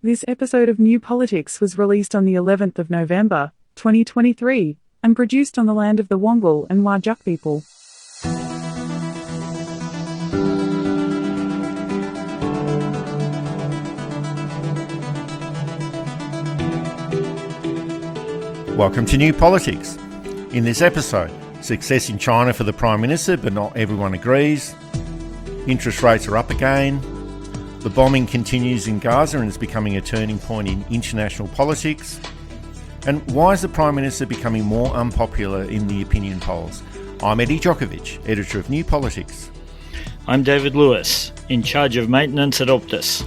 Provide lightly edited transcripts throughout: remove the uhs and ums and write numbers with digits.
This episode of New Politics was released on the 11th of November, 2023, and produced on the land of the Wongal and Whadjuk people. Welcome to New Politics. In this episode, success in China for the Prime Minister, but not everyone agrees. Interest rates are up again. The bombing continues in Gaza and is becoming a turning point in international politics. And why is the Prime Minister becoming more unpopular in the opinion polls? I'm Eddie Djokovic, editor of New Politics. I'm David Lewis, in charge of maintenance at Optus.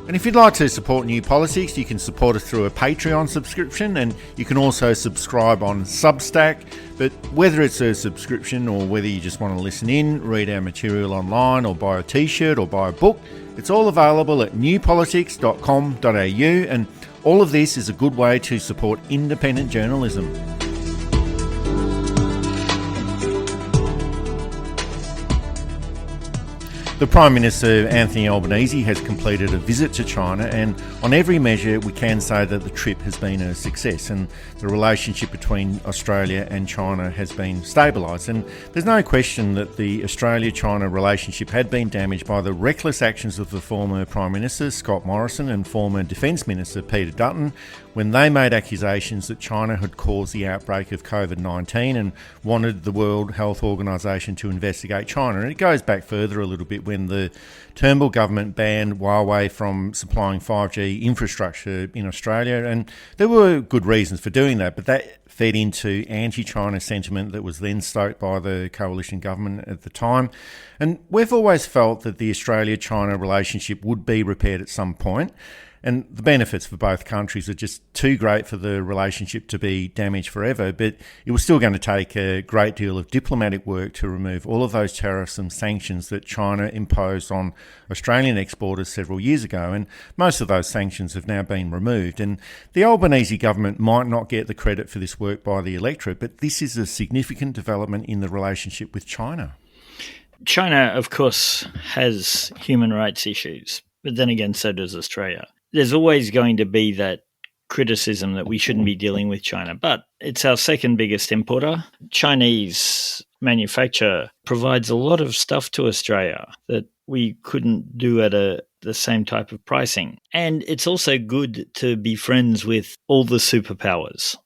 And if you'd like to support New Politics, you can support us through a Patreon subscription, and you can also subscribe on Substack. But whether it's a subscription or whether you just want to listen in, read our material online or buy a t-shirt or buy a book, it's all available at newpolitics.com.au, and all of this is a good way to support independent journalism. The Prime Minister Anthony Albanese has completed a visit to China, and on every measure we can say that the trip has been a success and the relationship between Australia and China has been stabilised. And there's no question that the Australia-China relationship had been damaged by the reckless actions of the former Prime Minister Scott Morrison and former Defence Minister Peter Dutton when they made accusations that China had caused the outbreak of COVID-19 and wanted the World Health Organization to investigate China. And it goes back further a little bit when the Turnbull government banned Huawei from supplying 5G infrastructure in Australia, and there were good reasons for doing that, but that fed into anti-China sentiment that was then stoked by the coalition government at the time. And we've always felt that the Australia-China relationship would be repaired at some point. And the benefits for both countries are just too great for the relationship to be damaged forever, but it was still going to take a great deal of diplomatic work to remove all of those tariffs and sanctions that China imposed on Australian exporters several years ago, and most of those sanctions have now been removed. And the Albanese government might not get the credit for this work by the electorate, but this is a significant development in the relationship with China. China, of course, has human rights issues, but then again, so does Australia. There's always going to be that criticism that we shouldn't be dealing with China, but it's our second biggest importer. Chinese manufacture provides a lot of stuff to Australia that we couldn't do at the same type of pricing. And it's also good to be friends with all the superpowers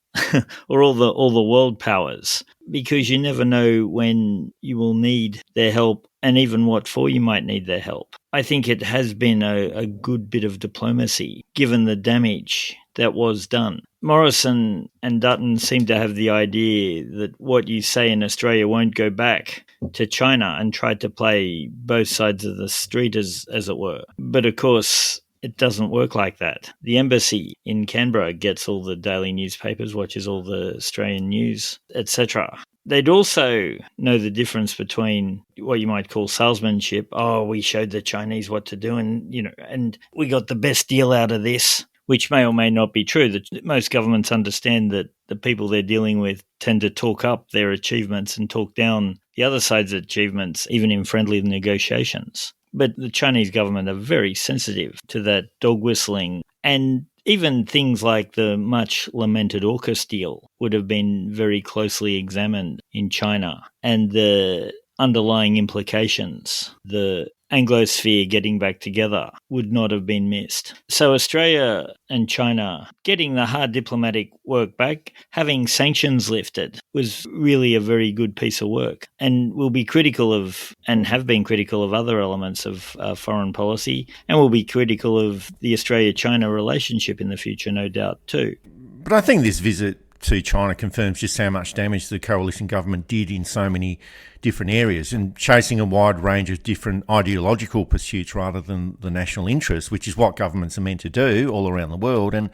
or all the world powers, because you never know when you will need their help and even what for you might need their help. I think it has been a good bit of diplomacy, given the damage that was done. Morrison and Dutton seem to have the idea that what you say in Australia won't go back to China, and tried to play both sides of the street, as it were. But of course, it doesn't work like that. The embassy in Canberra gets all the daily newspapers, watches all the Australian news, etc. They'd also know the difference between what you might call salesmanship. Oh, we showed the Chinese what to do, and we got the best deal out of this, which may or may not be true. That most governments understand that the people they're dealing with tend to talk up their achievements and talk down the other side's achievements, even in friendly negotiations. But the Chinese government are very sensitive to that dog whistling, and even things like the much lamented AUKUS deal would have been very closely examined in China, and the underlying implications, the Anglosphere getting back together, would not have been missed. So Australia and China getting the hard diplomatic work back, having sanctions lifted, was really a very good piece of work. And we'll be critical of, and have been critical of, other elements of foreign policy, and we'll be critical of the Australia-China relationship in the future, no doubt, too. But I think this visit to China confirms just how much damage the coalition government did in so many different areas, and chasing a wide range of different ideological pursuits rather than the national interest, which is what governments are meant to do all around the world. And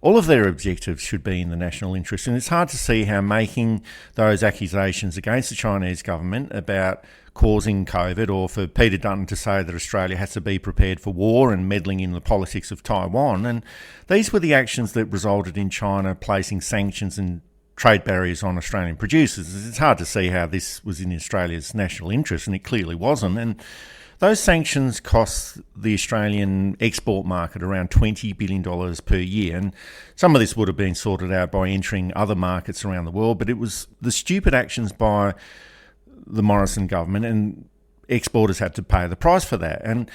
all of their objectives should be in the national interest. And it's hard to see how making those accusations against the Chinese government about causing COVID, or for Peter Dutton to say that Australia has to be prepared for war and meddling in the politics of Taiwan. And these were the actions that resulted in China placing sanctions and trade barriers on Australian producers. It's hard to see how this was in Australia's national interest, and it clearly wasn't. And Those sanctions cost the Australian export market around $20 billion per year, and some of this would have been sorted out by entering other markets around the world, but it was the stupid actions by the Morrison government, and exporters had to pay the price for that. And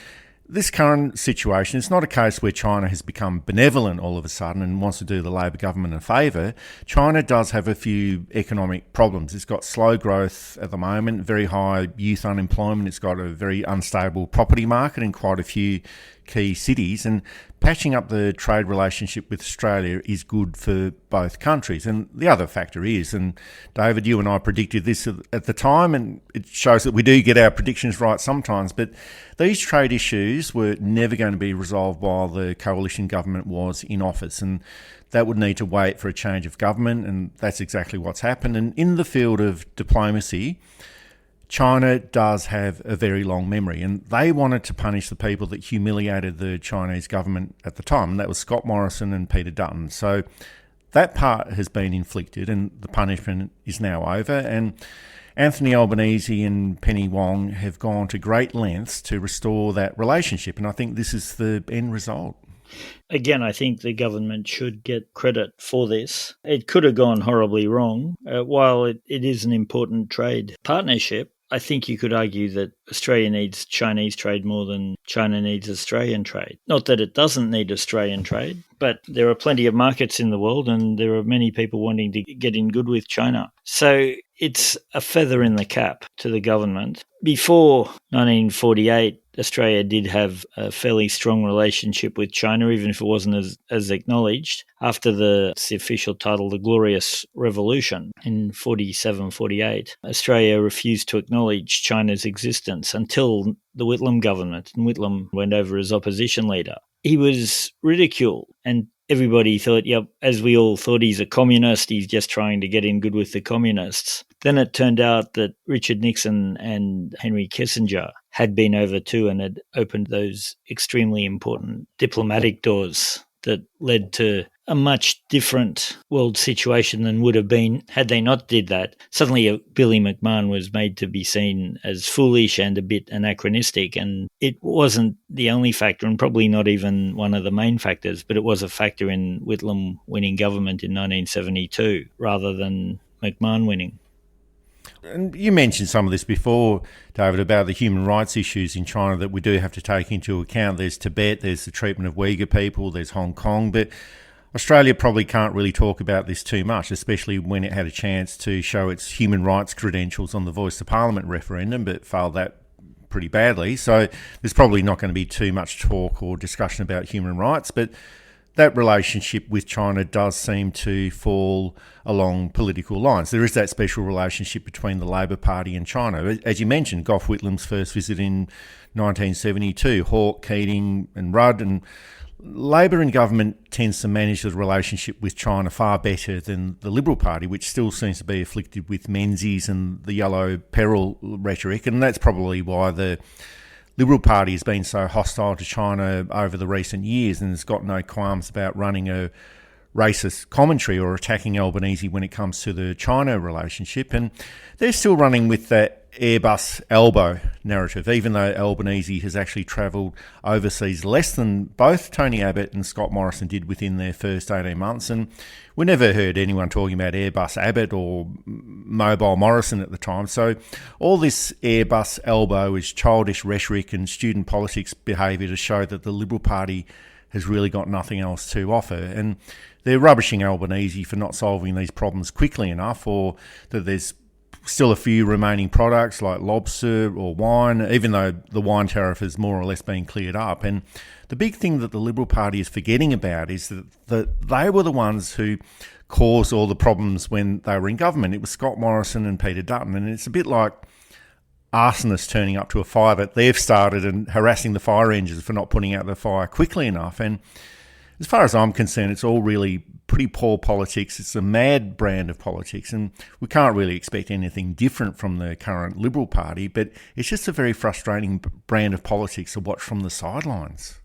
this current situation, it's not a case where China has become benevolent all of a sudden and wants to do the Labor government a favour. China does have a few economic problems. It's got slow growth at the moment, very high youth unemployment. It's got a very unstable property market in quite a few key cities, and patching up the trade relationship with Australia is good for both countries. And the other factor is, and David, you and I predicted this at the time, and it shows that we do get our predictions right sometimes, but these trade issues were never going to be resolved while the coalition government was in office, and that would need to wait for a change of government, and that's exactly what's happened. And in the field of diplomacy, China does have a very long memory, and they wanted to punish the people that humiliated the Chinese government at the time, and that was Scott Morrison and Peter Dutton. So that part has been inflicted, and the punishment is now over. And Anthony Albanese and Penny Wong have gone to great lengths to restore that relationship, and I think this is the end result. Again, I think the government should get credit for this. It could have gone horribly wrong. While it is an important trade partnership, I think you could argue that Australia needs Chinese trade more than China needs Australian trade. Not that it doesn't need Australian trade, but there are plenty of markets in the world, and there are many people wanting to get in good with China. So it's a feather in the cap to the government. Before 1948, Australia did have a fairly strong relationship with China, even if it wasn't as acknowledged. After the official title, the Glorious Revolution in 47-48, Australia refused to acknowledge China's existence until the Whitlam government, and Whitlam went over as opposition leader. He was ridiculed, and everybody thought, yep, as we all thought, he's a communist, he's just trying to get in good with the communists. Then it turned out that Richard Nixon and Henry Kissinger had been over too and had opened those extremely important diplomatic doors that led to a much different world situation than would have been had they not did that. Suddenly Billy McMahon was made to be seen as foolish and a bit anachronistic, and it wasn't the only factor, and probably not even one of the main factors, but it was a factor in Whitlam winning government in 1972 rather than McMahon winning. And you mentioned some of this before, David, about the human rights issues in China that we do have to take into account. There's Tibet, there's the treatment of Uyghur people, there's Hong Kong, but Australia probably can't really talk about this too much, especially when it had a chance to show its human rights credentials on the Voice to Parliament referendum, but failed that pretty badly. So there's probably not going to be too much talk or discussion about human rights, but that relationship with China does seem to fall along political lines. There is that special relationship between the Labor Party and China. As you mentioned, Gough Whitlam's first visit in 1972, Hawke, Keating and Rudd, and Labor in government tends to manage the relationship with China far better than the Liberal Party, which still seems to be afflicted with Menzies and the yellow peril rhetoric, and that's probably why the Liberal Party has been so hostile to China over the recent years and has got no qualms about running a racist commentary or attacking Albanese when it comes to the China relationship. And they're still running with that Airbus elbow narrative, even though Albanese has actually travelled overseas less than both Tony Abbott and Scott Morrison did within their first 18 months. And we never heard anyone talking about Airbus Abbott or Mobile Morrison at the time. So all this Airbus elbow is childish rhetoric and student politics behaviour to show that the Liberal Party has really got nothing else to offer. And they're rubbishing Albanese for not solving these problems quickly enough, or that there's still a few remaining products like lobster or wine, even though the wine tariff has more or less been cleared up. And the big thing that the Liberal Party is forgetting about is that they were the ones who caused all the problems when they were in government. It was Scott Morrison and Peter Dutton, and it's a bit like arsonists turning up to a fire that they've started and harassing the fire engines for not putting out the fire quickly enough. And as far as I'm concerned, it's all really pretty poor politics. It's a mad brand of politics, and we can't really expect anything different from the current Liberal Party, but it's just a very frustrating brand of politics to watch from the sidelines.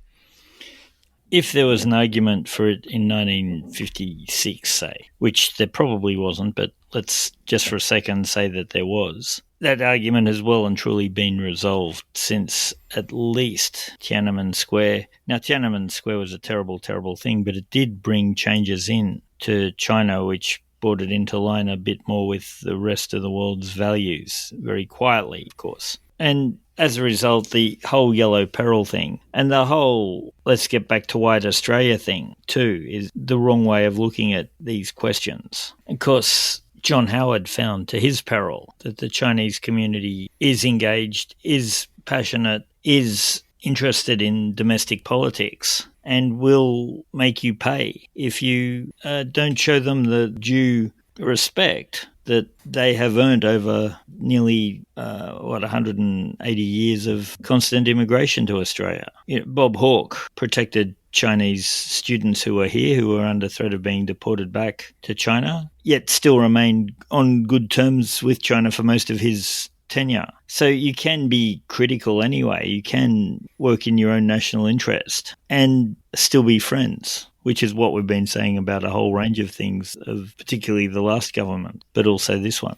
if there was an argument for it in 1956, say, which there probably wasn't, but let's just for a second say that there was, that argument has well and truly been resolved since at least Tiananmen Square. Now, Tiananmen Square was a terrible, terrible thing, but it did bring changes in to China, which brought it into line a bit more with the rest of the world's values, very quietly, of course. And as a result, the whole yellow peril thing and the whole let's get back to white Australia thing too is the wrong way of looking at these questions. Of course, John Howard found to his peril that the Chinese community is engaged, is passionate, is interested in domestic politics and will make you pay if you don't show them the due respect that they have earned over nearly, 180 years of constant immigration to Australia. Bob Hawke protected Chinese students who were here, who were under threat of being deported back to China, yet still remained on good terms with China for most of his tenure. So you can be critical anyway. You can work in your own national interest and still be friends, which is what we've been saying about a whole range of things, of particularly the last government, but also this one.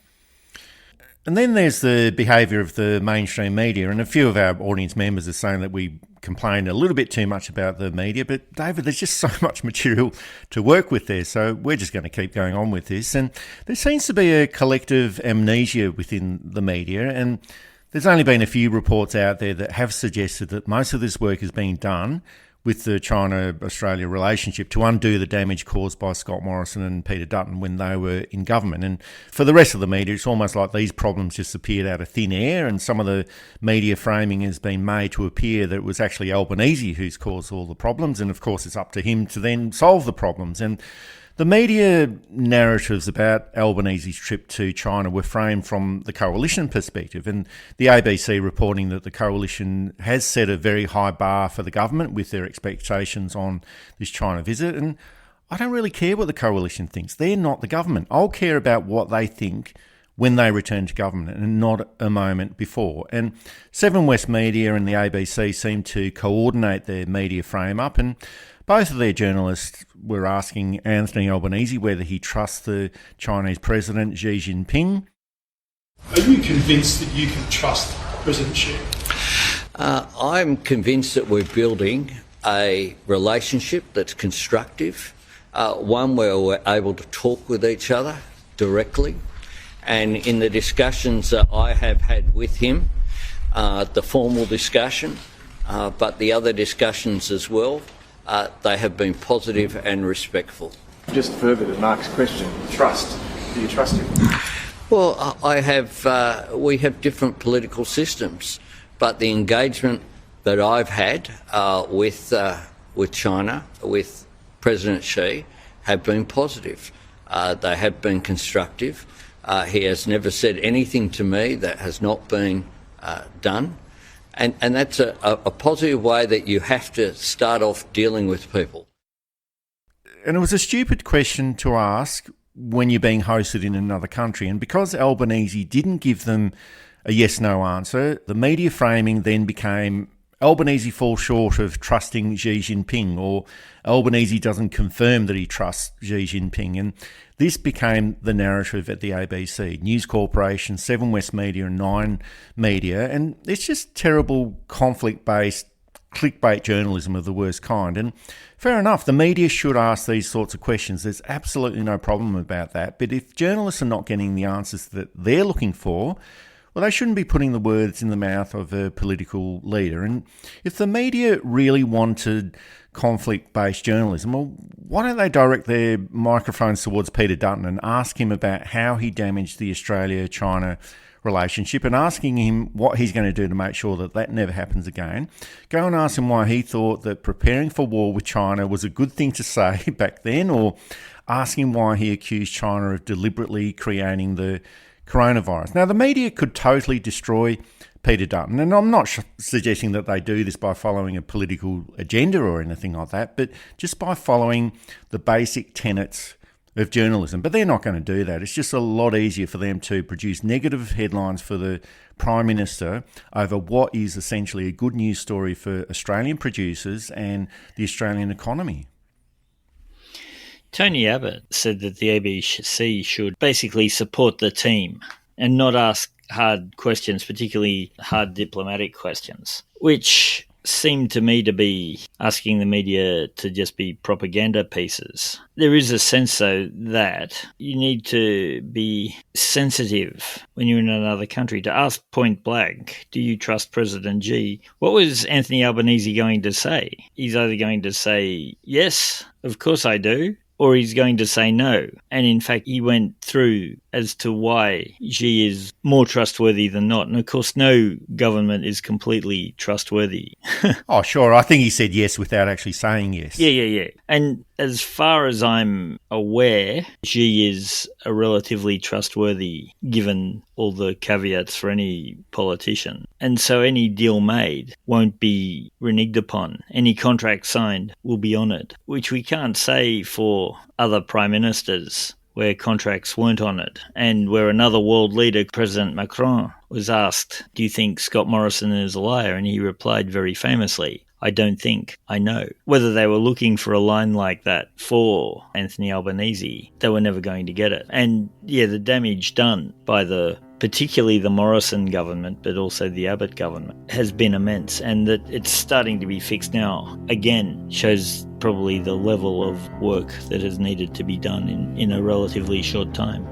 And then there's the behaviour of the mainstream media, and a few of our audience members are saying that we complain a little bit too much about the media, but David, there's just so much material to work with there, so we're just going to keep going on with this. And there seems to be a collective amnesia within the media, and there's only been a few reports out there that have suggested that most of this work is being done with the China-Australia relationship to undo the damage caused by Scott Morrison and Peter Dutton when they were in government. And for the rest of the media, it's almost like these problems just appeared out of thin air, and some of the media framing has been made to appear that it was actually Albanese who's caused all the problems, and of course it's up to him to then solve the problems. And the media narratives about Albanese's trip to China were framed from the coalition perspective, and the ABC reporting that the coalition has set a very high bar for the government with their expectations on this China visit. And I don't really care what the coalition thinks. They're not the government. I'll care about what they think when they return to government and not a moment before. And Seven West Media and the ABC seem to coordinate their media frame-up, and both of their journalists were asking Anthony Albanese whether he trusts the Chinese President Xi Jinping. Are you convinced that you can trust President Xi? I'm convinced that we're building a relationship that's constructive, one where we're able to talk with each other directly. And in the discussions that I have had with him, the formal discussion, but the other discussions as well, they have been positive and respectful. Just further to Mark's question, trust. Do you trust him? Well, we have different political systems, but the engagement that I've had with China, with President Xi, have been positive. They have been constructive. He has never said anything to me that has not been done. And that's a positive way that you have to start off dealing with people. And it was a stupid question to ask when you're being hosted in another country. And because Albanese didn't give them a yes-no answer, the media framing then became Albanese falls short of trusting Xi Jinping, or Albanese doesn't confirm that he trusts Xi Jinping. And this became the narrative at the ABC, News Corporation, Seven West Media and Nine Media. And it's just terrible conflict-based clickbait journalism of the worst kind. And fair enough, the media should ask these sorts of questions. There's absolutely no problem about that. But if journalists are not getting the answers that they're looking for, well, they shouldn't be putting the words in the mouth of a political leader. And if the media really wanted conflict-based journalism, well, why don't they direct their microphones towards Peter Dutton and ask him about how he damaged the Australia-China relationship, and asking him what he's going to do to make sure that that never happens again. Go and ask him why he thought that preparing for war with China was a good thing to say back then, or ask him why he accused China of deliberately creating the coronavirus. Now, the media could totally destroy Peter Dutton, and I'm not suggesting that they do this by following a political agenda or anything like that, but just by following the basic tenets of journalism. But they're not going to do that. It's just a lot easier for them to produce negative headlines for the Prime Minister over what is essentially a good news story for Australian producers and the Australian economy. Tony Abbott said that the ABC should basically support the team and not ask hard questions, particularly hard diplomatic questions, which seemed to me to be asking the media to just be propaganda pieces. There is a sense, though, that you need to be sensitive when you're in another country to ask point blank, do you trust President Xi? What was Anthony Albanese going to say? He's either going to say, yes, of course I do, or he's going to say no. And in fact, he went through as to why Xi is more trustworthy than not. And of course, no government is completely trustworthy. Oh, sure. I think he said yes without actually saying yes. Yeah. And as far as I'm aware, Xi is a relatively trustworthy, given all the caveats for any politician. And so any deal made won't be reneged upon. Any contract signed will be honoured, which we can't say for other prime ministers where contracts weren't honoured, and where another world leader, President Macron, was asked, do you think Scott Morrison is a liar? And he replied very famously, I don't think, I know. Whether they were looking for a line like that for Anthony Albanese, they were never going to get it. And yeah, the damage done by particularly the Morrison government, but also the Abbott government, has been immense. And that it's starting to be fixed now, again, shows probably the level of work that has needed to be done in a relatively short time.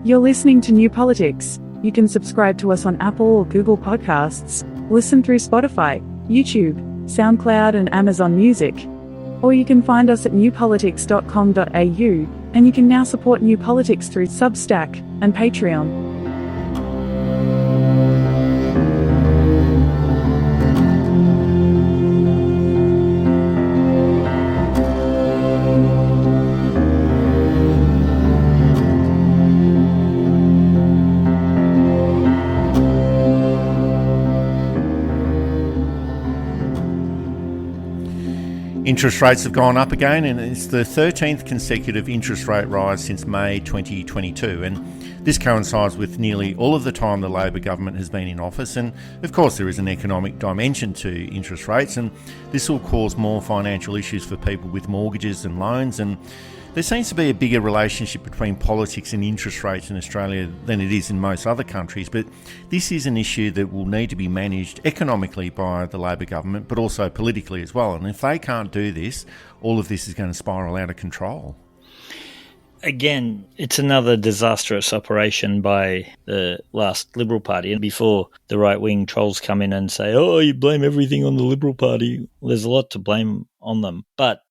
You're listening to New Politics. You can subscribe to us on Apple or Google Podcasts, listen through Spotify, YouTube, SoundCloud and Amazon Music. Or you can find us at newpolitics.com.au, and you can now support New Politics through Substack and Patreon. Interest rates have gone up again, and it's the 13th consecutive interest rate rise since May 2022. And this coincides with nearly all of the time the Labor government has been in office. And of course, there is an economic dimension to interest rates, and this will cause more financial issues for people with mortgages and loans. And there seems to be a bigger relationship between politics and interest rates in Australia than it is in most other countries, but this is an issue that will need to be managed economically by the Labor government, but also politically as well. And if they can't do this, all of this is going to spiral out of control. Again, it's another disastrous operation by the last Liberal Party. And before the right-wing trolls come in and say, oh, you blame everything on the Liberal Party, well, there's a lot to blame on them. But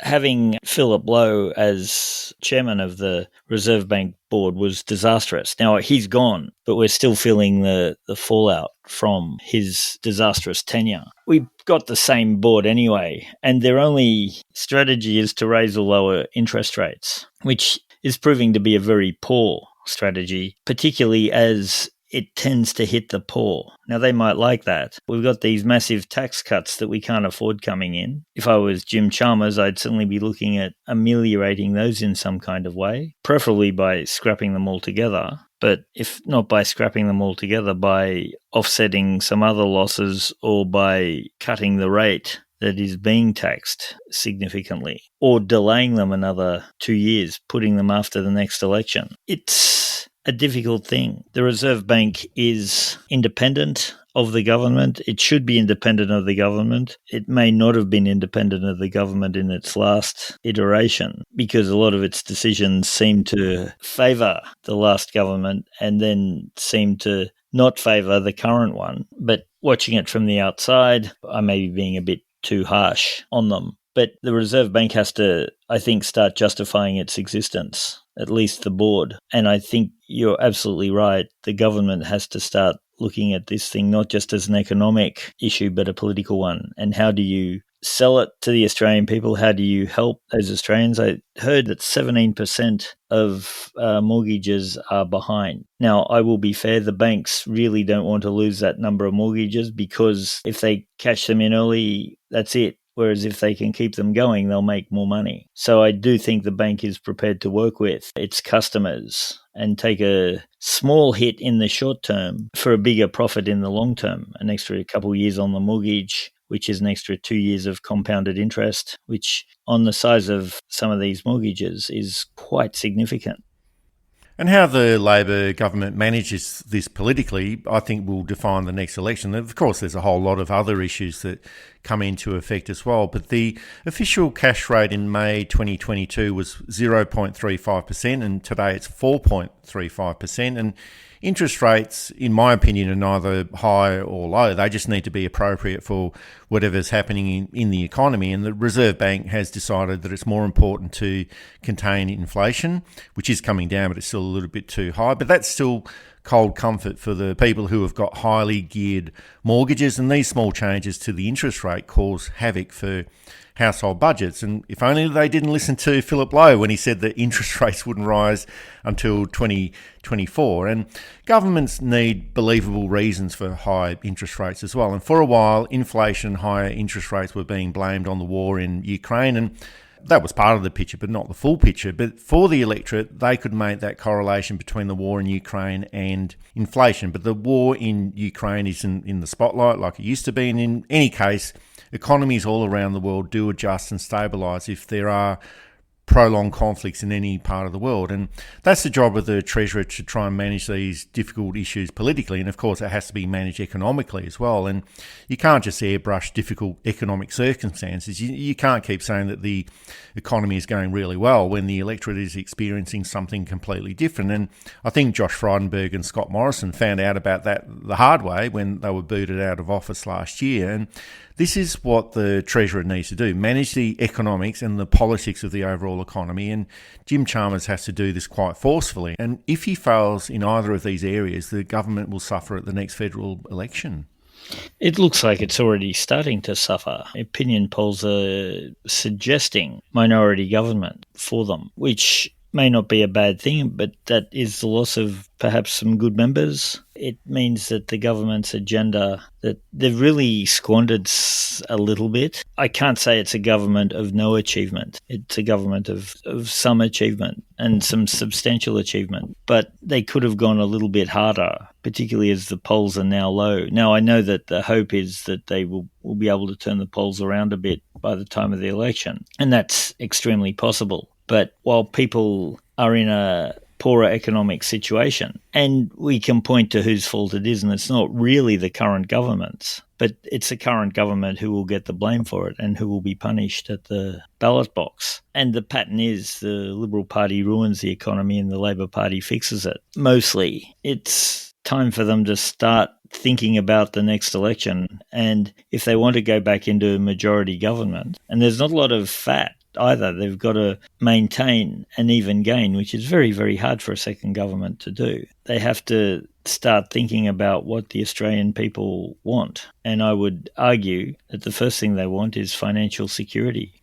having Philip Lowe as chairman of the Reserve Bank board was disastrous. Now, he's gone, but we're still feeling the fallout from his disastrous tenure. We've got the same board anyway, and their only strategy is to raise or lower interest rates, which is proving to be a very poor strategy, particularly as it tends to hit the poor. Now, they might like that. We've got these massive tax cuts that we can't afford coming in. If I was Jim Chalmers, I'd certainly be looking at ameliorating those in some kind of way, preferably by scrapping them altogether. But if not by scrapping them altogether, by offsetting some other losses or by cutting the rate that is being taxed significantly, or delaying them another 2 years, putting them after the next election. It's a difficult thing. The Reserve Bank is independent of the government. It should be independent of the government. It may not have been independent of the government in its last iteration because a lot of its decisions seem to favour the last government and then seem to not favour the current one. But watching it from the outside, I may be being a bit too harsh on them. But the Reserve Bank has to, I think, start justifying its existence, at least the board. And I think you're absolutely right. The government has to start looking at this thing not just as an economic issue, but a political one. And how do you sell it to the Australian people? How do you help those Australians? I heard that 17% of mortgages are behind. Now, I will be fair, the banks really don't want to lose that number of mortgages because if they cash them in early, that's it. Whereas if they can keep them going, they'll make more money. So I do think the bank is prepared to work with its customers and take a small hit in the short term for a bigger profit in the long term. An extra couple of years on the mortgage, which is an extra 2 years of compounded interest, which on the size of some of these mortgages is quite significant. And how the Labor government manages this politically, I think, will define the next election. Of course, there's a whole lot of other issues that come into effect as well. But the official cash rate in May 2022 was 0.35%, and today it's 4.35%. And interest rates, in my opinion, are neither high or low. They just need to be appropriate for whatever's happening in the economy. And the Reserve Bank has decided that it's more important to contain inflation, which is coming down, but it's still a little bit too high. But that's still cold comfort for the people who have got highly geared mortgages. And these small changes to the interest rate cause havoc for household budgets. And if only they didn't listen to Philip Lowe when he said that interest rates wouldn't rise until 2024. And governments need believable reasons for high interest rates as well. And for a while, inflation, higher interest rates were being blamed on the war in Ukraine. And that was part of the picture, but not the full picture. But for the electorate, they could make that correlation between the war in Ukraine and inflation. But the war in Ukraine isn't in the spotlight like it used to be. And in any case, economies all around the world do adjust and stabilise if there are prolonged conflicts in any part of the world. And that's the job of the Treasurer, to try and manage these difficult issues politically. And of course, it has to be managed economically as well. And you can't just airbrush difficult economic circumstances. You can't keep saying that the economy is going really well when the electorate is experiencing something completely different. And I think Josh Frydenberg and Scott Morrison found out about that the hard way when they were booted out of office last year. And this is what the Treasurer needs to do: manage the economics and the politics of the overall economy. And Jim Chalmers has to do this quite forcefully. And if he fails in either of these areas, the government will suffer at the next federal election. It looks like it's already starting to suffer. Opinion polls are suggesting minority government for them, which may not be a bad thing, but that is the loss of perhaps some good members. It means that the government's agenda, that they've really squandered a little bit. I can't say it's a government of no achievement. It's a government of some achievement and some substantial achievement. But they could have gone a little bit harder, particularly as the polls are now low. Now, I know that the hope is that they will be able to turn the polls around a bit by the time of the election, and that's extremely possible. But while people are in a poorer economic situation, and we can point to whose fault it is, and it's not really the current government's, but it's the current government who will get the blame for it and who will be punished at the ballot box. And the pattern is the Liberal Party ruins the economy and the Labor Party fixes it. Mostly, it's time for them to start thinking about the next election. And if they want to go back into a majority government, and there's not a lot of fat either, they've got to maintain an even gain, which is very, very hard for a second government to do. They have to start thinking about what the Australian people want. And I would argue that the first thing they want is financial security.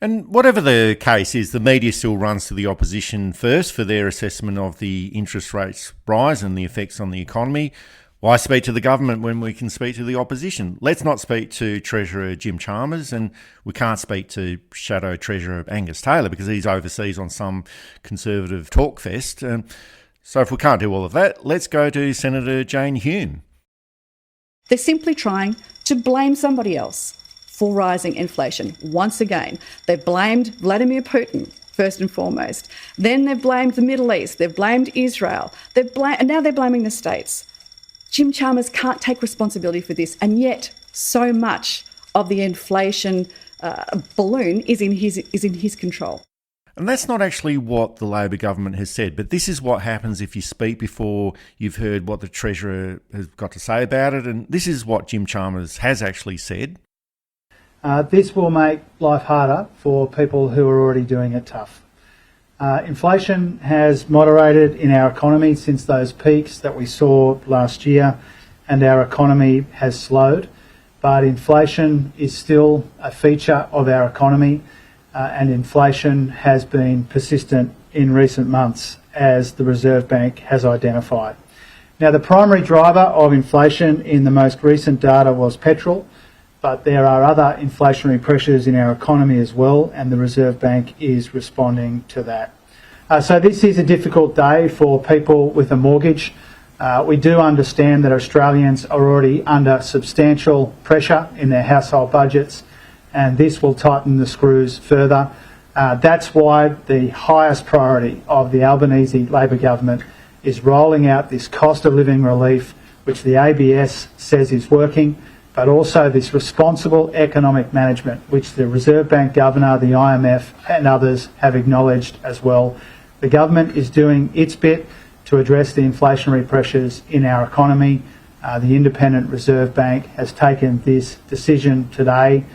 And whatever the case is, the media still runs to the opposition first for their assessment of the interest rates rise and the effects on the economy. Why speak to the government when we can speak to the opposition? Let's not speak to Treasurer Jim Chalmers, and we can't speak to Shadow Treasurer Angus Taylor because he's overseas on some Conservative talk fest. So if we can't do all of that, let's go to Senator Jane Hume. They're simply trying to blame somebody else for rising inflation. Once again, they've blamed Vladimir Putin first and foremost. Then they've blamed the Middle East. They've blamed Israel. And now they're blaming the states. Jim Chalmers can't take responsibility for this, and yet so much of the inflation balloon is in his control. And that's not actually what the Labor government has said, but this is what happens if you speak before you've heard what the Treasurer has got to say about it, and this is what Jim Chalmers has actually said. This will make life harder for people who are already doing it tough. Inflation has moderated in our economy since those peaks that we saw last year, and our economy has slowed. But inflation is still a feature of our economy, and inflation has been persistent in recent months, as the Reserve Bank has identified. Now, the primary driver of inflation in the most recent data was petrol, but there are other inflationary pressures in our economy as well, and the Reserve Bank is responding to that. So this is a difficult day for people with a mortgage. We do understand that Australians are already under substantial pressure in their household budgets, and this will tighten the screws further. That's why the highest priority of the Albanese Labor government is rolling out this cost of living relief, which the ABS says is working, but also this responsible economic management, which the Reserve Bank Governor, the IMF and others have acknowledged as well. The government is doing its bit to address the inflationary pressures in our economy. The Independent Reserve Bank has taken this decision today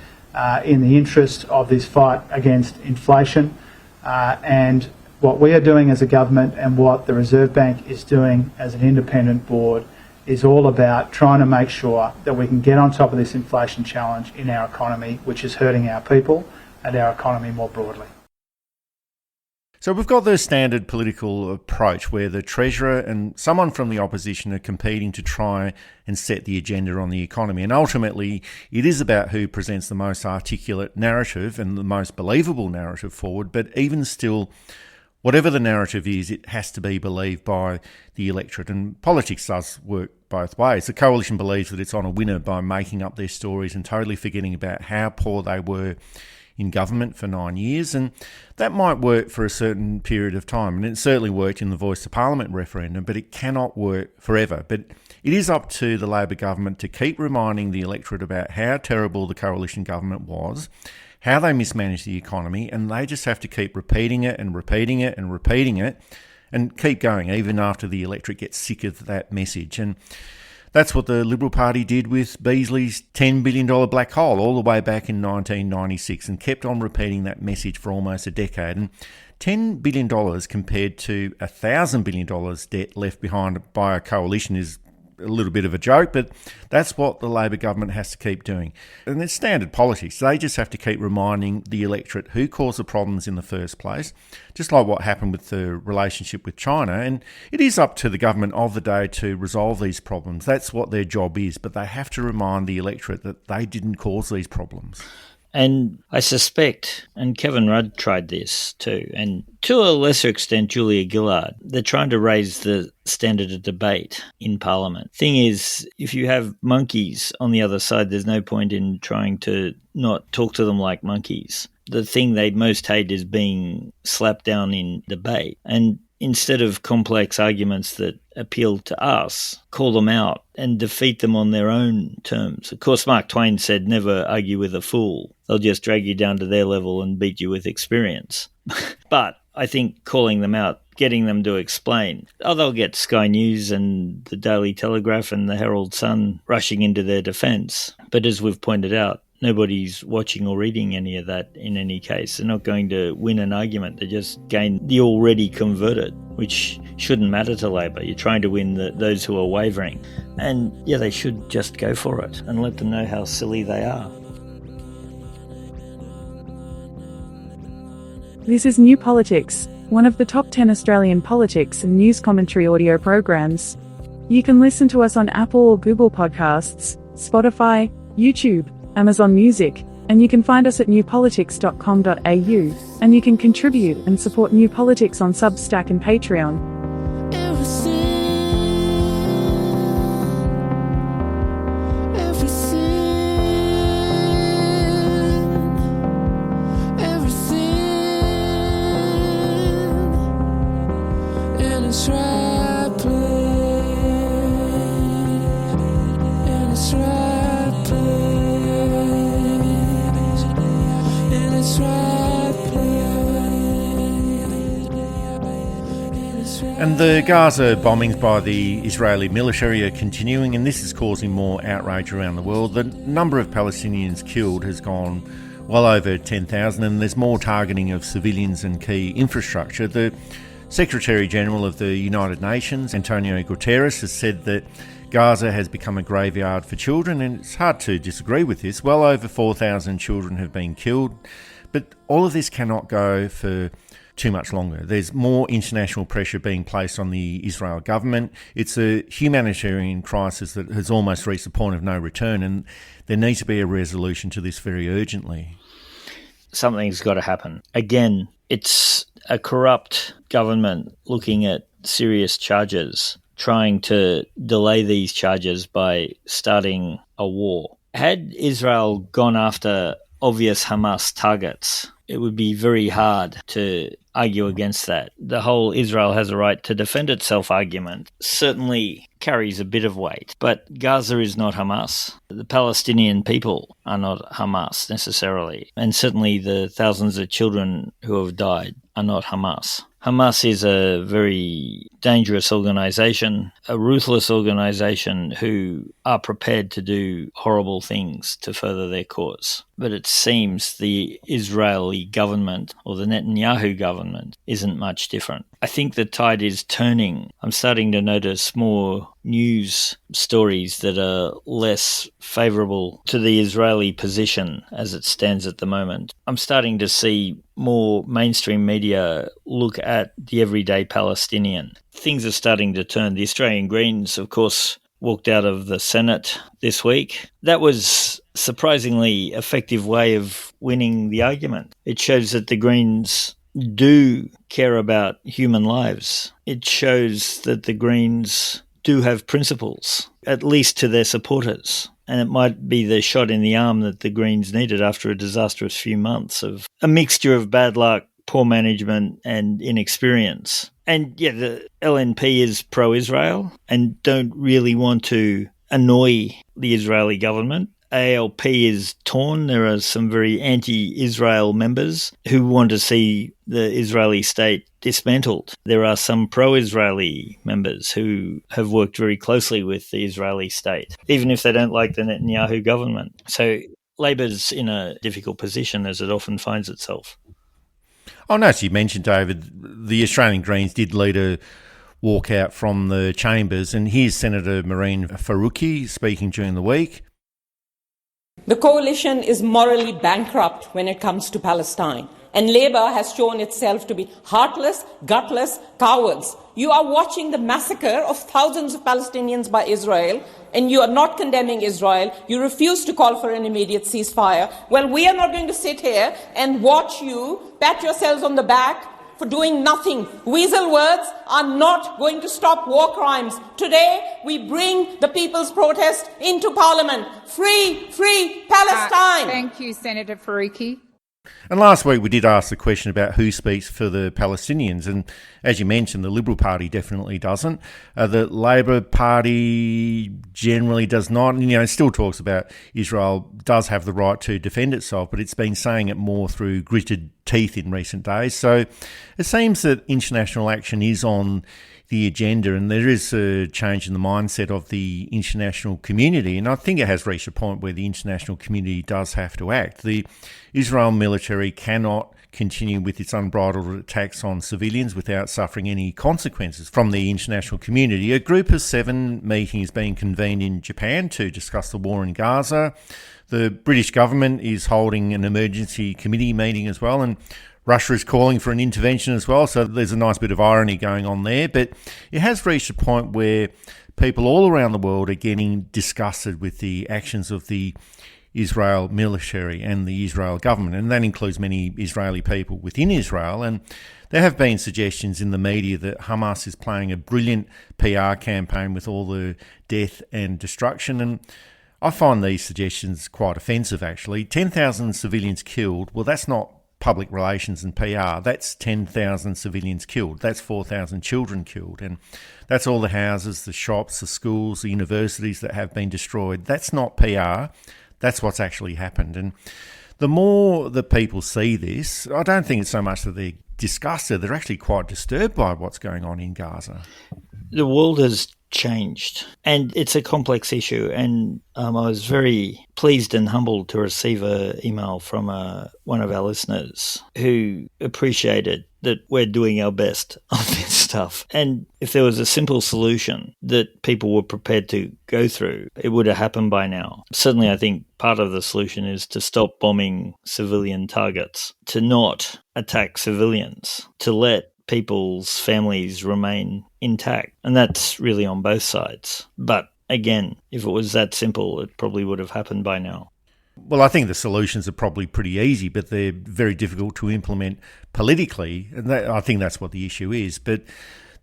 in the interest of this fight against inflation. And what we are doing as a government and what the Reserve Bank is doing as an independent board is all about trying to make sure that we can get on top of this inflation challenge in our economy, which is hurting our people and our economy more broadly. So we've got the standard political approach where the Treasurer and someone from the opposition are competing to try and set the agenda on the economy. And ultimately, it is about who presents the most articulate narrative and the most believable narrative forward. But even still, whatever the narrative is, it has to be believed by the electorate. And politics does work both ways. The coalition believes that it's on a winner by making up their stories and totally forgetting about how poor they were in government for 9 years, and that might work for a certain period of time, and it certainly worked in the Voice to Parliament referendum, but it cannot work forever. But it is up to the Labor government to keep reminding the electorate about how terrible the coalition government was, how they mismanaged the economy, and they just have to keep repeating it and repeating it and repeating it and keep going even after the electorate gets sick of that message. And that's what the Liberal Party did with Beazley's $10 billion black hole all the way back in 1996 and kept on repeating that message for almost a decade. And $10 billion compared to $1,000 billion debt left behind by a coalition is a little bit of a joke, but that's what the Labor government has to keep doing. And it's standard politics. They just have to keep reminding the electorate who caused the problems in the first place, just like what happened with the relationship with China. And it is up to the government of the day to resolve these problems. That's what their job is, but they have to remind the electorate that they didn't cause these problems. And I suspect, and Kevin Rudd tried this too, and to a lesser extent Julia Gillard, they're trying to raise the standard of debate in Parliament. Thing is, if you have monkeys on the other side, there's no point in trying to not talk to them like monkeys. The thing they'd most hate is being slapped down in debate. And instead of complex arguments that appeal to us, call them out and defeat them on their own terms. Of course, Mark Twain said, never argue with a fool. They'll just drag you down to their level and beat you with experience. But I think calling them out, getting them to explain, they'll get Sky News and the Daily Telegraph and the Herald Sun rushing into their defence. But as we've pointed out, nobody's watching or reading any of that in any case. They're not going to win an argument. They just gain the already converted, which shouldn't matter to Labor. You're trying to win those who are wavering. And yeah, they should just go for it and let them know how silly they are. This is New Politics, one of the top 10 Australian politics and news commentary audio programs. You can listen to us on Apple or Google Podcasts, Spotify, YouTube, Amazon Music, and you can find us at newpolitics.com.au, and you can contribute and support New Politics on Substack and Patreon. And the Gaza bombings by the Israeli military are continuing, and this is causing more outrage around the world. The number of Palestinians killed has gone well over 10,000, and there's more targeting of civilians and key infrastructure. The Secretary-General of the United Nations, Antonio Guterres, has said that Gaza has become a graveyard for children, and it's hard to disagree with this. Well over 4,000 children have been killed, but all of this cannot go for too much longer. There's more international pressure being placed on the Israel government. It's a humanitarian crisis that has almost reached the point of no return, and there needs to be a resolution to this very urgently. Something's got to happen. Again, it's a corrupt government looking at serious charges, trying to delay these charges by starting a war. Had Israel gone after obvious Hamas targets, it would be very hard to argue against that. The whole Israel has a right to defend itself argument certainly carries a bit of weight. But Gaza is not Hamas. The Palestinian people are not Hamas necessarily. And certainly the thousands of children who have died are not Hamas. Hamas is a very dangerous organisation, a ruthless organisation who are prepared to do horrible things to further their cause. But it seems the Israeli government, or the Netanyahu government, isn't much different. I think the tide is turning. I'm starting to notice more news stories that are less favourable to the Israeli position as it stands at the moment. I'm starting to see more mainstream media look at the everyday Palestinian. Things are starting to turn. The Australian Greens, of course, walked out of the Senate this week. That was a surprisingly effective way of winning the argument. It shows that the Greens do care about human lives. It shows that the Greens do have principles, at least to their supporters. And it might be the shot in the arm that the Greens needed after a disastrous few months of a mixture of bad luck, poor management and inexperience. And yeah, the LNP is pro-Israel and don't really want to annoy the Israeli government. ALP is torn. There are some very anti-Israel members who want to see the Israeli state dismantled. There are some pro-Israeli members who have worked very closely with the Israeli state, even if they don't like the Netanyahu government. So Labor's in a difficult position, as it often finds itself. Oh, no, as you mentioned, David, the Australian Greens did lead a walkout from the chambers, and here's Senator Mehreen Faruqi speaking during the week. The coalition is morally bankrupt when it comes to Palestine, and Labour has shown itself to be heartless, gutless cowards. You are watching the massacre of thousands of Palestinians by Israel, and you are not condemning Israel. You refuse to call for an immediate ceasefire. Well, we are not going to sit here and watch you pat yourselves on the back for doing nothing. Weasel words are not going to stop war crimes. Today, we bring the people's protest into Parliament. Free, free Palestine! Thank you, Senator Faruqi. And last week we did ask the question about who speaks for the Palestinians, and as you mentioned, the Liberal Party definitely doesn't. The Labor Party generally does not, and it still talks about Israel does have the right to defend itself, but it's been saying it more through gritted teeth in recent days. So it seems that international action is on the agenda, and there is a change in the mindset of the international community, and I think it has reached a point where the international community does have to act. The Israel military cannot continue with its unbridled attacks on civilians without suffering any consequences from the international community. A Group of 7 meeting is being convened in Japan to discuss the war in Gaza. The British government is holding an emergency committee meeting as well, and Russia is calling for an intervention as well, so there's a nice bit of irony going on there. But it has reached a point where people all around the world are getting disgusted with the actions of the Israel military and the Israel government, and that includes many Israeli people within Israel. And there have been suggestions in the media that Hamas is playing a brilliant PR campaign with all the death and destruction, and I find these suggestions quite offensive, actually. 10,000 civilians killed, well, that's not public relations and PR. That's 10,000 civilians killed. That's 4,000 children killed. And that's all the houses, the shops, the schools, the universities that have been destroyed. That's not PR. That's what's actually happened. And the more that people see this, I don't think it's so much that they're disgusted. They're actually quite disturbed by what's going on in Gaza. The world has changed. And it's a complex issue. And I was very pleased and humbled to receive an email from one of our listeners who appreciated that we're doing our best on this stuff. And if there was a simple solution that people were prepared to go through, it would have happened by now. Certainly, I think part of the solution is to stop bombing civilian targets, to not attack civilians, to let people's families remain intact. And that's really on both sides. But again, if it was that simple, it probably would have happened by now. Well, I think the solutions are probably pretty easy, but they're very difficult to implement politically. And I think that's what the issue is. But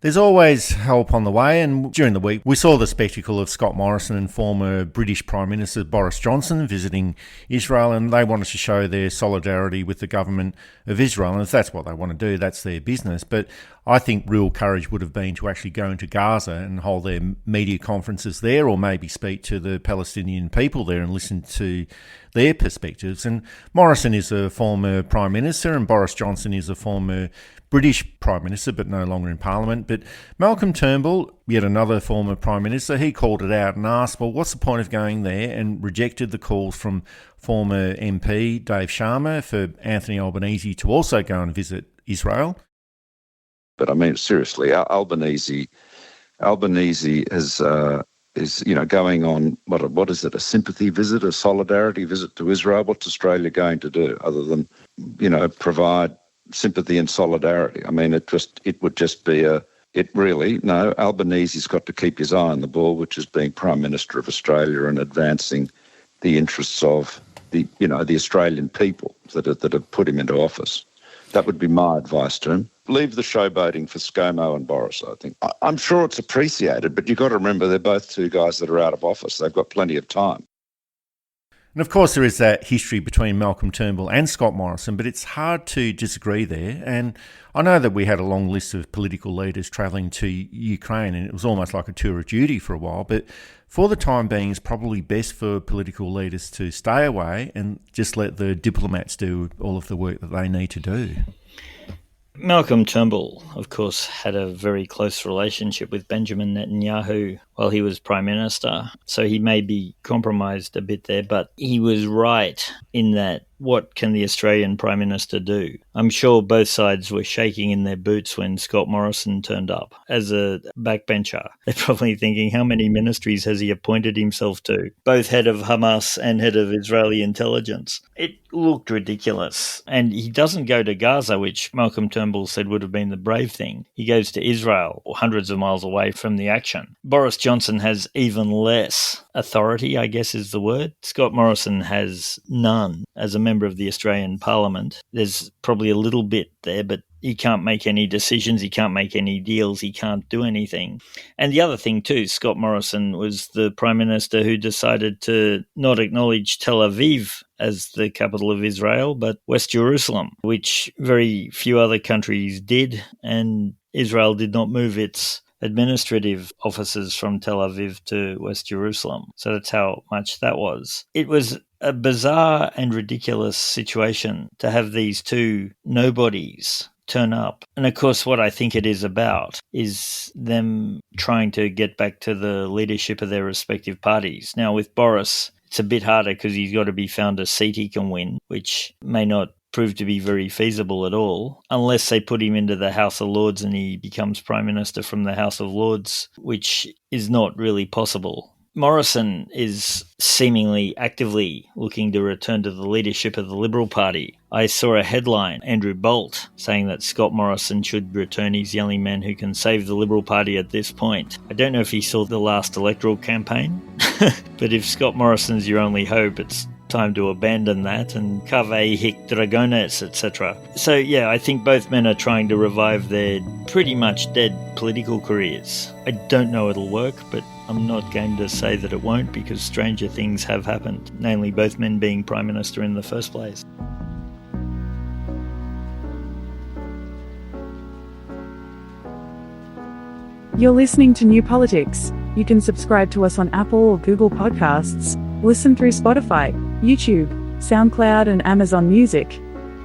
there's always help on the way, and during the week we saw the spectacle of Scott Morrison and former British Prime Minister Boris Johnson visiting Israel, and they wanted to show their solidarity with the government of Israel, and if that's what they want to do, that's their business. But I think real courage would have been to actually go into Gaza and hold their media conferences there, or maybe speak to the Palestinian people there and listen to their perspectives. And Morrison is a former Prime Minister and Boris Johnson is a former British Prime Minister, but no longer in Parliament. But Malcolm Turnbull, yet another former Prime Minister, he called it out and asked, well, what's the point of going there? And rejected the calls from former MP Dave Sharma for Anthony Albanese to also go and visit Israel. But I mean, seriously, Albanese is going on, what is it, a sympathy visit, a solidarity visit to Israel? What's Australia going to do other than, provide sympathy and solidarity? I mean, it would just be Albanese's got to keep his eye on the ball, which is being Prime Minister of Australia and advancing the interests of the Australian people that have put him into office. That would be my advice to him. Leave the showboating for ScoMo and Boris, I think. I'm sure it's appreciated, but you've got to remember they're both two guys that are out of office. They've got plenty of time. And of course there is that history between Malcolm Turnbull and Scott Morrison, but it's hard to disagree there. And I know that we had a long list of political leaders travelling to Ukraine, and it was almost like a tour of duty for a while, but for the time being it's probably best for political leaders to stay away and just let the diplomats do all of the work that they need to do. Malcolm Turnbull, of course, had a very close relationship with Benjamin Netanyahu while he was Prime Minister, so he may be compromised a bit there, but he was right in that what can the Australian Prime Minister do? I'm sure both sides were shaking in their boots when Scott Morrison turned up as a backbencher. They're probably thinking, how many ministries has he appointed himself to? Both head of Hamas and head of Israeli intelligence. It looked ridiculous. And he doesn't go to Gaza, which Malcolm Turnbull said would have been the brave thing. He goes to Israel, hundreds of miles away from the action. Boris Johnson has even less authority, I guess is the word. Scott Morrison has none as a member of the Australian Parliament. There's probably a little bit there, but he can't make any decisions, he can't make any deals, he can't do anything. And the other thing too, Scott Morrison was the Prime Minister who decided to not acknowledge Tel Aviv as the capital of Israel, but West Jerusalem, which very few other countries did, and Israel did not move its administrative offices from Tel Aviv to West Jerusalem. So that's how much that was. It was a bizarre and ridiculous situation to have these two nobodies turn up. And of course, what I think it is about is them trying to get back to the leadership of their respective parties. Now, with Boris, it's a bit harder because he's got to be found a seat he can win, which may not prove to be very feasible at all, unless they put him into the House of Lords and he becomes Prime Minister from the House of Lords, which is not really possible. Morrison is seemingly actively looking to return to the leadership of the Liberal Party. I saw a headline, Andrew Bolt, saying that Scott Morrison should return. He's the only man who can save the Liberal Party at this point. I don't know if he saw the last electoral campaign, but if Scott Morrison's your only hope, it's time to abandon that and cave hic dragones, etc. So yeah, I think both men are trying to revive their pretty much dead political careers. I don't know it'll work, but I'm not going to say that it won't, because stranger things have happened, namely both men being Prime Minister in the first place. You're listening to New Politics. You can subscribe to us on Apple or Google Podcasts, listen through Spotify, YouTube, SoundCloud and Amazon Music.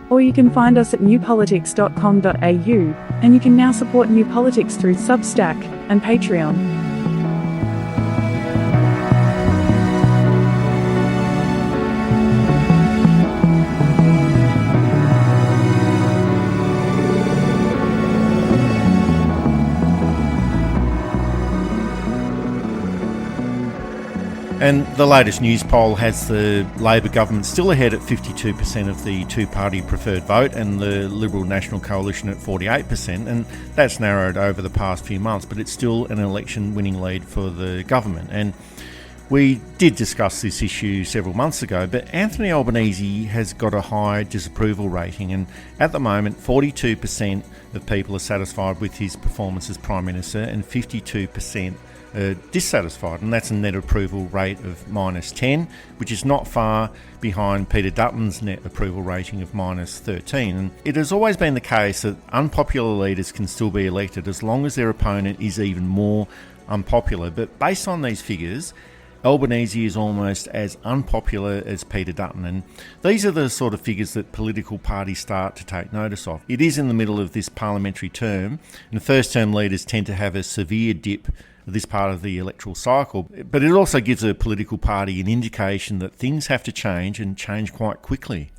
Or you can find us at newpolitics.com.au, and you can now support New Politics through Substack and Patreon. And the latest news poll has the Labor government still ahead at 52% of the two-party preferred vote and the Liberal National Coalition at 48%, and that's narrowed over the past few months, but it's still an election-winning lead for the government. And we did discuss this issue several months ago, but Anthony Albanese has got a high disapproval rating, and at the moment 42% of people are satisfied with his performance as Prime Minister and 52% dissatisfied, and that's a net approval rate of -10, which is not far behind Peter Dutton's net approval rating of -13. And it has always been the case that unpopular leaders can still be elected as long as their opponent is even more unpopular. But based on these figures, Albanese is almost as unpopular as Peter Dutton, and these are the sort of figures that political parties start to take notice of. It is in the middle of this parliamentary term, and first-term leaders tend to have a severe dip this part of the electoral cycle, but it also gives a political party an indication that things have to change and change quite quickly.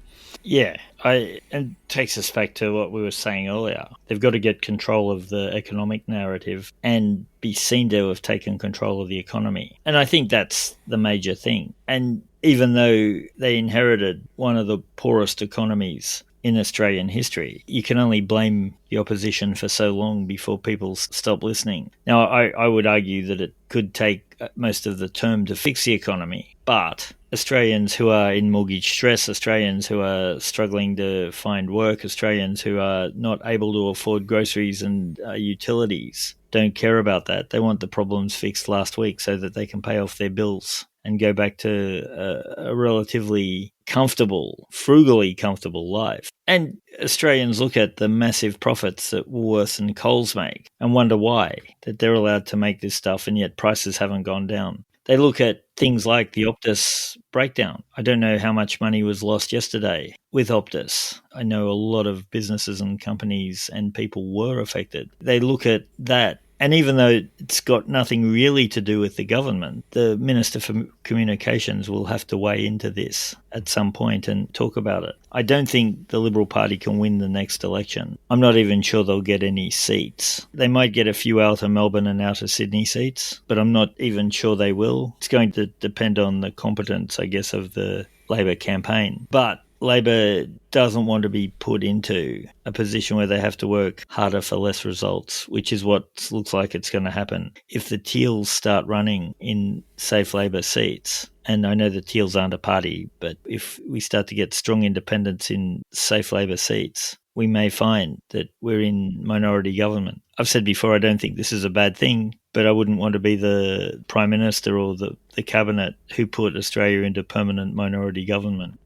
Yeah, and takes us back to what we were saying earlier. They've got to get control of the economic narrative and be seen to have taken control of the economy. And I think that's the major thing. And even though they inherited one of the poorest economies in Australian history, you can only blame the opposition for so long before people stop listening. Now, I would argue that it could take most of the term to fix the economy, but Australians who are in mortgage stress, Australians who are struggling to find work, Australians who are not able to afford groceries and utilities don't care about that. They want the problems fixed last week so that they can pay off their bills and go back to a relatively comfortable, frugally comfortable life. And Australians look at the massive profits that Woolworths and Coles make and wonder why, that they're allowed to make this stuff and yet prices haven't gone down. They look at things like the Optus breakdown. I don't know how much money was lost yesterday with Optus. I know a lot of businesses and companies and people were affected. They look at that. And even though it's got nothing really to do with the government, the Minister for Communications will have to weigh into this at some point and talk about it. I don't think the Liberal Party can win the next election. I'm not even sure they'll get any seats. They might get a few out of Melbourne and out of Sydney seats, but I'm not even sure they will. It's going to depend on the competence, I guess, of the Labor campaign. But Labor doesn't want to be put into a position where they have to work harder for less results, which is what looks like it's going to happen. If the Teals start running in safe Labor seats, and I know the Teals aren't a party, but if we start to get strong independence in safe Labor seats, we may find that we're in minority government. I've said before, I don't think this is a bad thing, but I wouldn't want to be the Prime Minister or the Cabinet who put Australia into permanent minority government.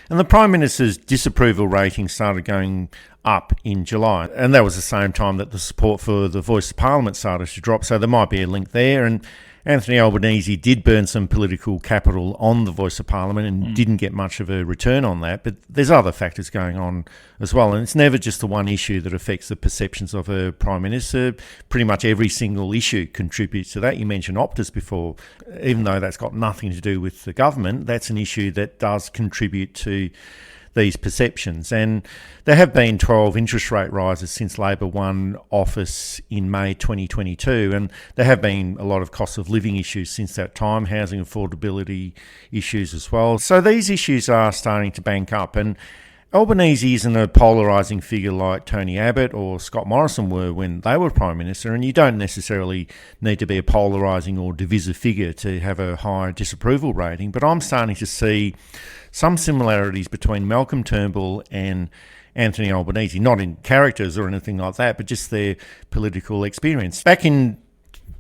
And the Prime Minister's disapproval rating started going up in July, and that was the same time that the support for the Voice of Parliament started to drop, so there might be a link there. And Anthony Albanese did burn some political capital on the Voice of Parliament and didn't get much of a return on that, but there's other factors going on as well, and it's never just the one issue that affects the perceptions of a Prime Minister. Pretty much every single issue contributes to that. You mentioned Optus before. Even though that's got nothing to do with the government, that's an issue that does contribute to these perceptions. And there have been 12 interest rate rises since Labor won office in May 2022, and there have been a lot of cost of living issues since that time, housing affordability issues as well. So these issues are starting to bank up, and Albanese isn't a polarising figure like Tony Abbott or Scott Morrison were when they were Prime Minister, and you don't necessarily need to be a polarising or divisive figure to have a high disapproval rating. But I'm starting to see some similarities between Malcolm Turnbull and Anthony Albanese, not in characters or anything like that, but just their political experience. Back in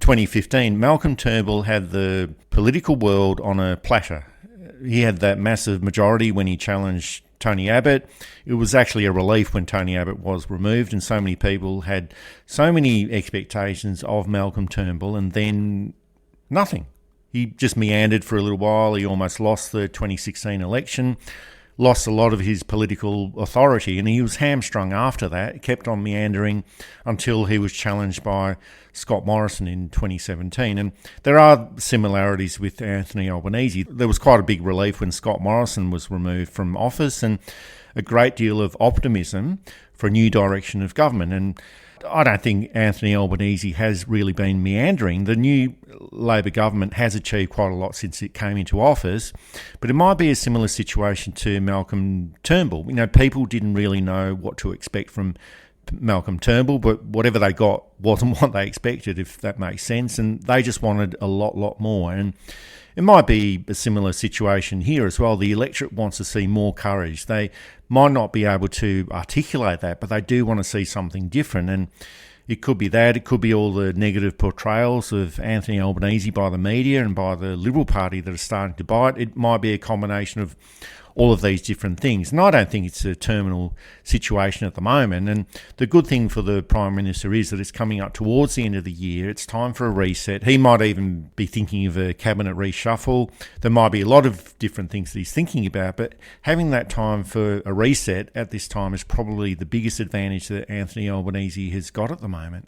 2015, Malcolm Turnbull had the political world on a platter. He had that massive majority when he challenged Tony Abbott. It was actually a relief when Tony Abbott was removed, and so many people had so many expectations of Malcolm Turnbull, and then nothing. He just meandered for a little while. He almost lost the 2016 election, lost a lot of his political authority, and he was hamstrung after that. He kept on meandering until he was challenged by Scott Morrison in 2017. And there are similarities with Anthony Albanese. There was quite a big relief when Scott Morrison was removed from office, and a great deal of optimism for a new direction of government. And I don't think Anthony Albanese has really been meandering. The new Labor government has achieved quite a lot since it came into office, but it might be a similar situation to Malcolm Turnbull. People didn't really know what to expect from Malcolm Turnbull, but whatever they got wasn't what they expected, if that makes sense, and they just wanted a lot more. And it might be a similar situation here as well. The electorate wants to see more courage. They might not be able to articulate that, but they do want to see something different. And it could be that. It could be all the negative portrayals of Anthony Albanese by the media and by the Liberal Party that are starting to bite. It might be a combination of all of these different things. And I don't think it's a terminal situation at the moment. And the good thing for the Prime Minister is that it's coming up towards the end of the year. It's time for a reset. He might even be thinking of a cabinet reshuffle. There might be a lot of different things that he's thinking about, but having that time for a reset at this time is probably the biggest advantage that Anthony Albanese has got at the moment.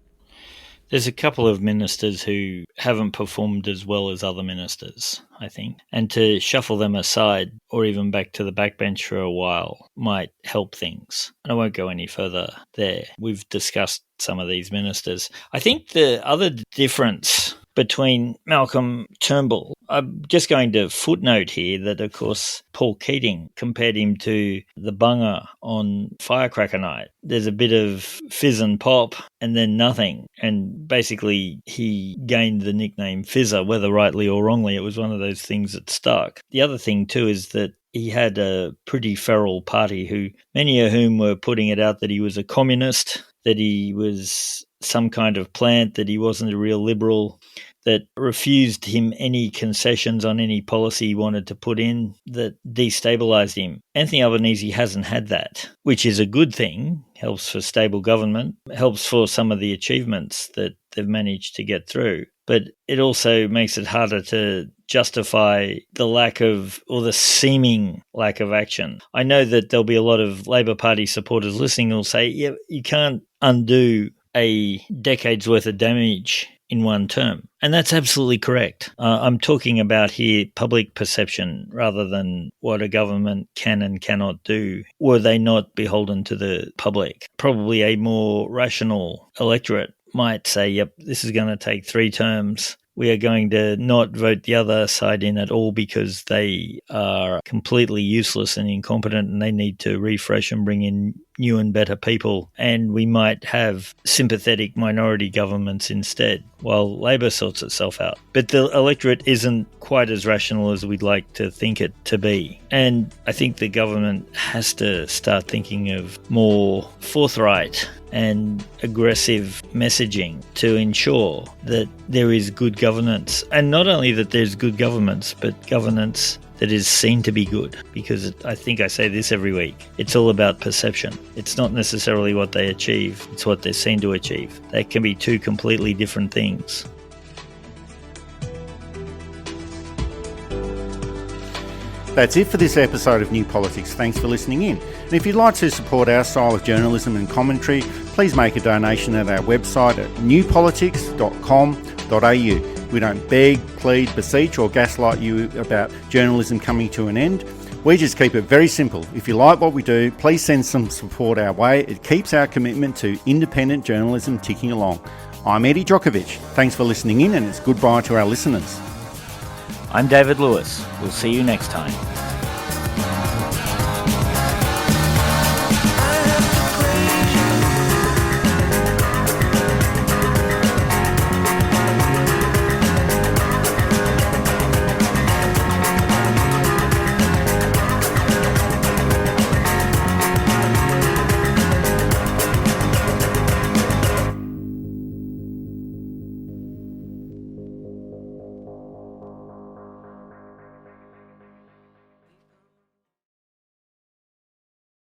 There's a couple of ministers who haven't performed as well as other ministers, I think. And to shuffle them aside or even back to the backbench for a while might help things. And I won't go any further there. We've discussed some of these ministers. I think the other difference between Malcolm Turnbull, I'm just going to footnote here that, of course, Paul Keating compared him to the bunger on Firecracker Night. There's a bit of fizz and pop and then nothing. And basically he gained the nickname Fizzer, whether rightly or wrongly. It was one of those things that stuck. The other thing too is that he had a pretty feral party who, many of whom were putting it out that he was a communist, that he was some kind of plant, that he wasn't a real liberal, that refused him any concessions on any policy he wanted to put in, that destabilised him. Anthony Albanese hasn't had that, which is a good thing, helps for stable government, helps for some of the achievements that they've managed to get through. But it also makes it harder to justify the lack of, or the seeming lack of action. I know that there'll be a lot of Labor Party supporters listening who'll say, yeah, you can't undo a decade's worth of damage in one term. And that's absolutely correct. I'm talking about here public perception rather than what a government can and cannot do were they not beholden to the public. Probably a more rational electorate might say, yep, this is going to take 3 terms. We are going to not vote the other side in at all because they are completely useless and incompetent and they need to refresh and bring in new and better people. And we might have sympathetic minority governments instead while Labor sorts itself out. But the electorate isn't quite as rational as we'd like to think it to be. And I think the government has to start thinking of more forthright and aggressive messaging to ensure that there is good governance. And not only that there's good governance, but governance that is seen to be good. Because I think I say this every week, it's all about perception. It's not necessarily what they achieve, it's what they're seen to achieve. They can be 2 completely different things. That's it for this episode of New Politics. Thanks for listening in. And if you'd like to support our style of journalism and commentary, please make a donation at our website at newpolitics.com.au. We don't beg, plead, beseech or gaslight you about journalism coming to an end. We just keep it very simple. If you like what we do, please send some support our way. It keeps our commitment to independent journalism ticking along. I'm Eddie Djokovic. Thanks for listening in, and it's goodbye to our listeners. I'm David Lewis. We'll see you next time.